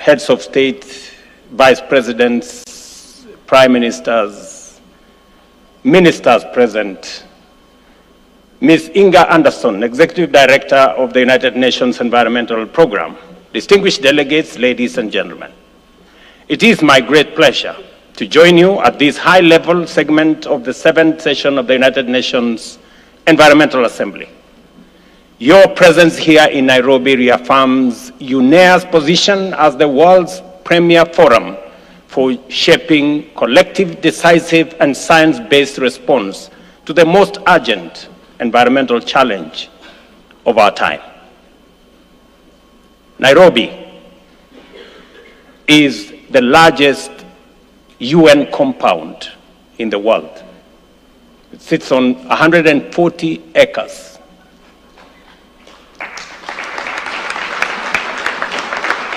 heads of state, vice presidents, prime ministers, ministers present, Ms. Inga Anderson, Executive Director of the United Nations Environmental Program, distinguished delegates, ladies and gentlemen. It is my great pleasure to join you at this high-level segment of the 7th session of the United Nations Environmental Assembly. Your presence here in Nairobi reaffirms UNEA's position as the world's premier forum for shaping collective, decisive, and science-based response to the most urgent environmental challenge of our time. Nairobi is the largest UN compound in the world. It sits on 140 acres.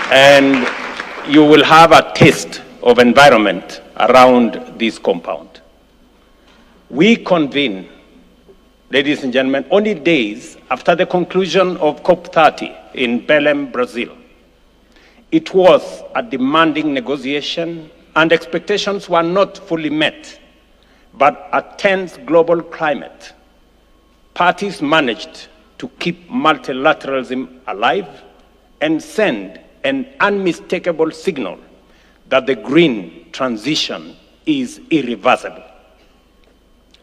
And you will have a taste of environment around this compound. We convene, ladies and gentlemen, only days after the conclusion of COP30 in Belém, Brazil. It was a demanding negotiation and expectations were not fully met, but a tense global climate. Parties managed to keep multilateralism alive and send an unmistakable signal that the green transition is irreversible.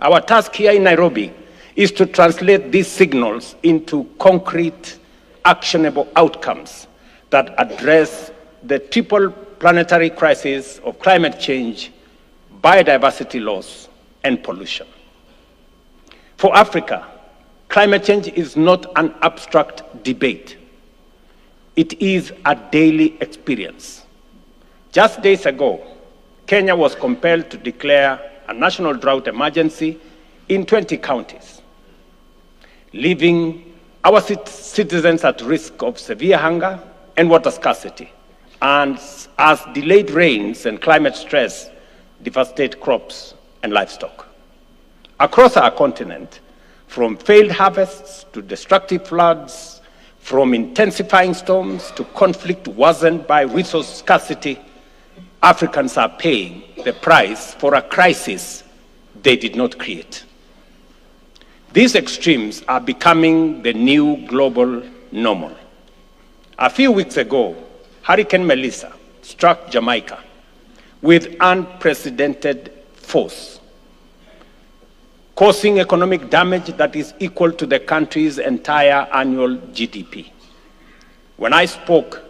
Our task here in Nairobi is to translate these signals into concrete, actionable outcomes that address the triple planetary crisis of climate change, biodiversity loss, and pollution. For Africa, climate change is not an abstract debate. It is a daily experience. Just days ago, Kenya was compelled to declare a national drought emergency in 20 counties, leaving our citizens at risk of severe hunger and water scarcity, and as delayed rains and climate stress devastate crops and livestock. Across our continent, from failed harvests to destructive floods, from intensifying storms to conflict worsened by resource scarcity, Africans are paying the price for a crisis they did not create. These extremes are becoming the new global normal. A few weeks ago, Hurricane Melissa struck Jamaica with unprecedented force, causing economic damage that is equal to the country's entire annual GDP. When I spoke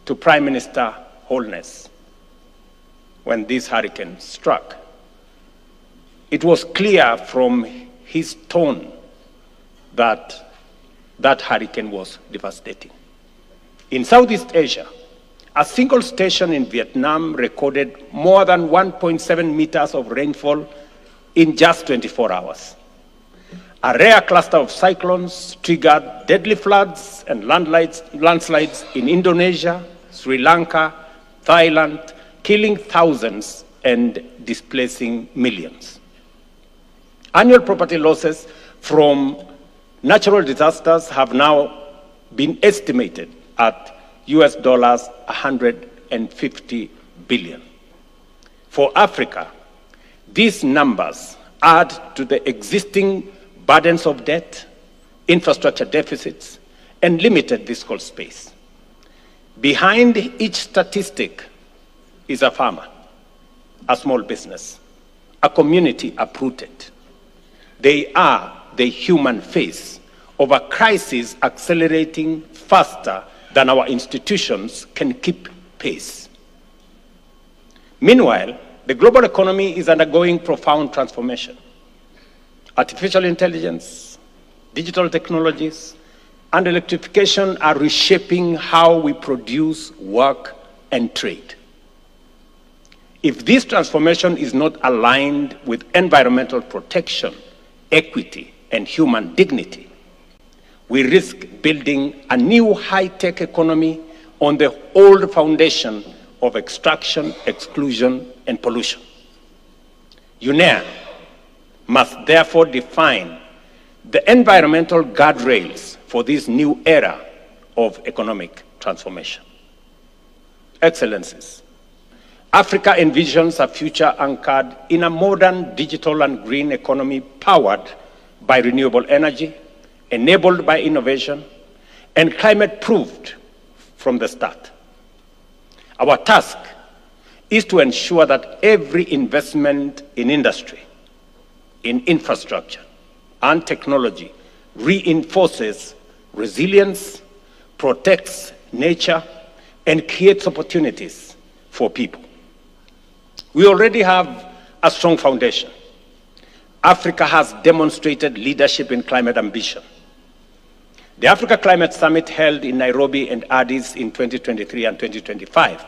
to Prime Minister Holness when this hurricane struck, it was clear from his tone that that hurricane was devastating. In Southeast Asia, a single station in Vietnam recorded more than 1.7 meters of rainfall in just 24 hours. A rare cluster of cyclones triggered deadly floods and landslides in Indonesia, Sri Lanka, Thailand, killing thousands and displacing millions. Annual property losses from natural disasters have now been estimated at US dollars 150 billion. For Africa, these numbers add to the existing burdens of debt, infrastructure deficits, and limited fiscal space. Behind each statistic is a farmer, a small business, a community uprooted. They are the human face of a crisis accelerating faster than our institutions can keep pace. Meanwhile, the global economy is undergoing profound transformation. Artificial intelligence, digital technologies, and electrification are reshaping how we produce, work, and trade. If this transformation is not aligned with environmental protection, equity, and human dignity, we risk building a new high-tech economy on the old foundation of extraction, exclusion, and pollution. UNEA must therefore define the environmental guardrails for this new era of economic transformation. Excellencies, Africa envisions a future anchored in a modern digital and green economy powered by renewable energy, enabled by innovation, and climate-proofed from the start. Our task is to ensure that every investment in industry, in infrastructure, and technology reinforces resilience, protects nature, and creates opportunities for people. We already have a strong foundation. Africa has demonstrated leadership in climate ambition. The Africa Climate Summit held in Nairobi and Addis in 2023 and 2025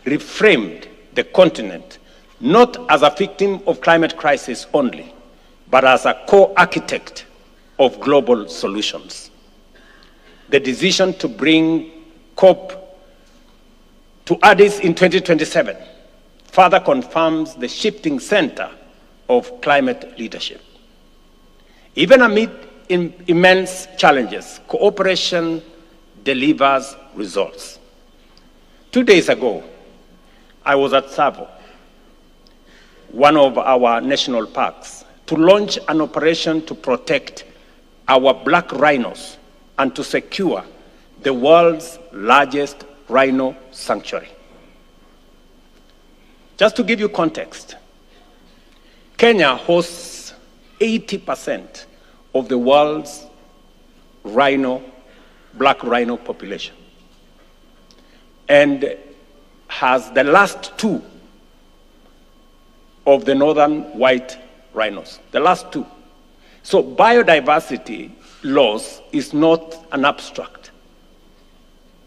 reframed the continent not as a victim of climate crisis only, but as a co-architect of global solutions. The decision to bring COP to Addis in 2027 further confirms the shifting center of climate leadership. Even amid immense challenges, cooperation delivers results. 2 days ago, I was at Tsavo, one of our national parks, to launch an operation to protect our black rhinos and to secure the world's largest rhino sanctuary. Just to give you context, Kenya hosts 80% of the world's black rhino population, and has the last two of the northern white rhinos, the last two. So biodiversity loss is not an abstract.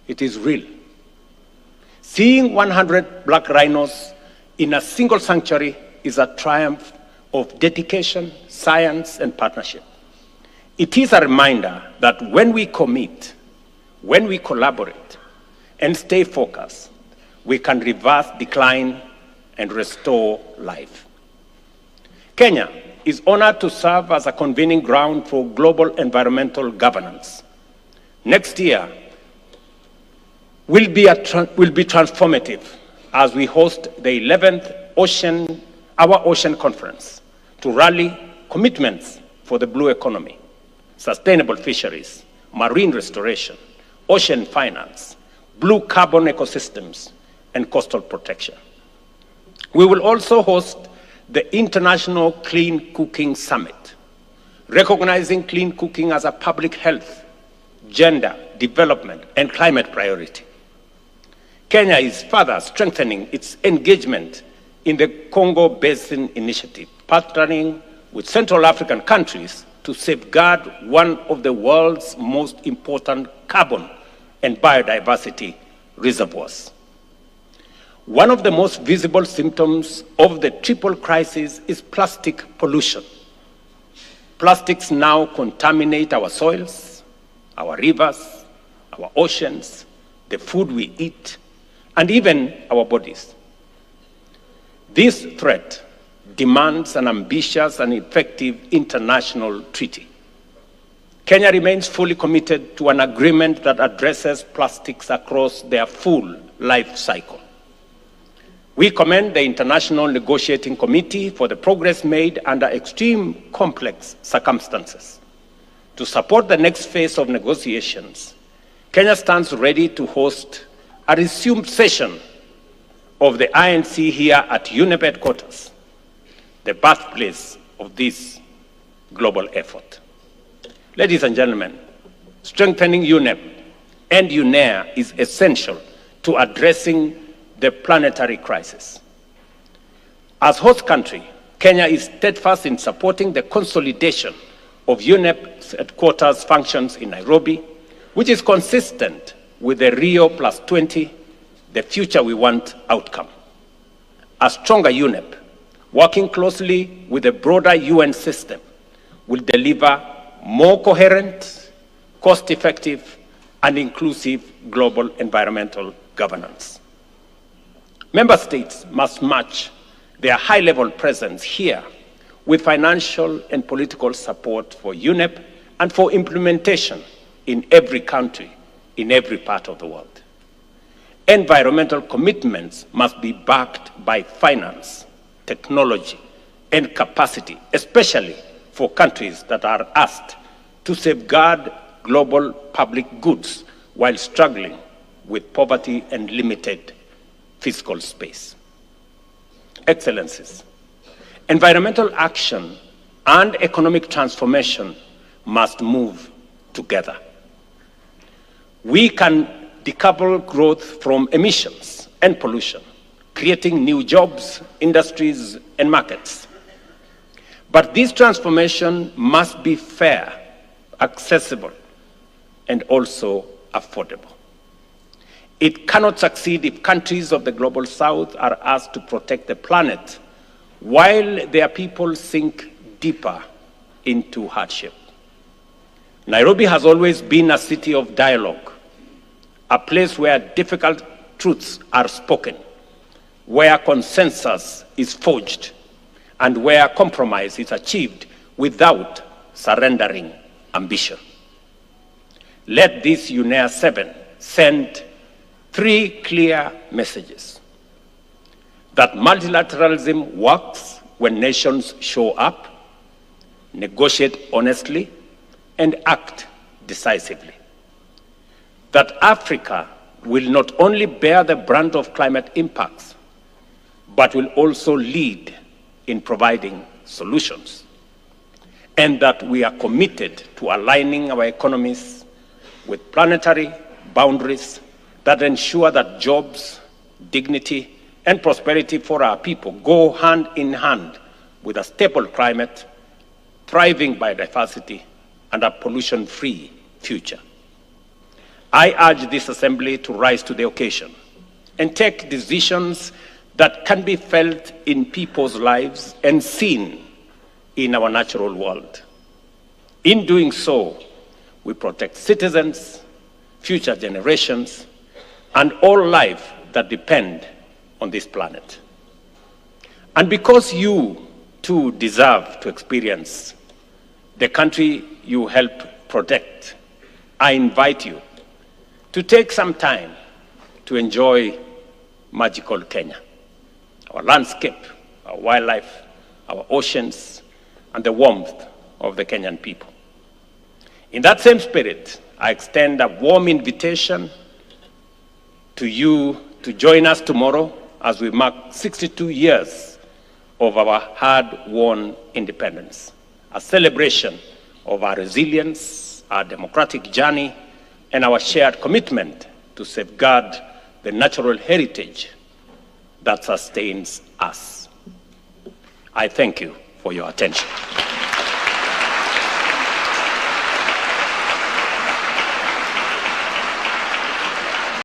It is real. Seeing 100 black rhinos in a single sanctuary is a triumph of dedication, science, and partnership. It is a reminder that when we commit, when we collaborate, and stay focused, we can reverse decline and restore life. Kenya is honored to serve as a convening ground for global environmental governance. Next year will be transformative as we host the 11th Our Ocean Conference to rally commitments for the blue economy, sustainable fisheries, marine restoration, ocean finance, blue carbon ecosystems, and coastal protection. We will also host the International Clean Cooking Summit, recognizing clean cooking as a public health, gender, development, and climate priority. Kenya is further strengthening its engagement in the Congo Basin Initiative, partnering with Central African countries to safeguard one of the world's most important carbon and biodiversity reservoirs. One of the most visible symptoms of the triple crisis is plastic pollution. Plastics now contaminate our soils, our rivers, our oceans, the food we eat, and even our bodies. This threat demands an ambitious and effective international treaty. Kenya remains fully committed to an agreement that addresses plastics across their full life cycle. We commend the International Negotiating Committee for the progress made under extreme complex circumstances. To support the next phase of negotiations, Kenya stands ready to host a resumed session of the INC here at UNEP headquarters, the birthplace of this global effort. Ladies and gentlemen, strengthening UNEP and UNEA is essential to addressing the planetary crisis. As host country, Kenya is steadfast in supporting the consolidation of UNEP's headquarters functions in Nairobi, which is consistent with the Rio +20, the future we want outcome. A stronger UNEP, working closely with the broader UN system, will deliver more coherent, cost-effective, and inclusive global environmental governance. Member states must match their high-level presence here with financial and political support for UNEP and for implementation in every country, in every part of the world. environmental commitments must be backed by finance, technology, and capacity, especially for countries that are asked to safeguard global public goods while struggling with poverty and limited fiscal space. Excellencies, environmental action and economic transformation must move together. We can decouple growth from emissions and pollution, creating new jobs, industries, and markets. But this transformation must be fair, accessible, and also affordable. It cannot succeed if countries of the global south are asked to protect the planet while their people sink deeper into hardship. Nairobi has always been a city of dialogue, a place where difficult truths are spoken, where consensus is forged, and where compromise is achieved without surrendering ambition. Let this UNEA 7 send 3 clear messages: that multilateralism works when nations show up, negotiate honestly, and act decisively; that Africa will not only bear the brunt of climate impacts, but will also lead in providing solutions; and that we are committed to aligning our economies with planetary boundaries that ensure that jobs, dignity, and prosperity for our people go hand in hand with a stable climate, thriving biodiversity, and a pollution-free future. I urge this assembly to rise to the occasion and take decisions that can be felt in people's lives and seen in our natural world. In doing so, we protect citizens, future generations, and all life that depend on this planet. And because you too deserve to experience the country you help protect, I invite you to take some time to enjoy magical Kenya, our landscape, our wildlife, our oceans, and the warmth of the Kenyan people. In that same spirit, I extend a warm invitation to you to join us tomorrow as we mark 62 years of our hard-won independence, a celebration of our resilience, our democratic journey, and our shared commitment to safeguard the natural heritage that sustains us. I thank you for your attention.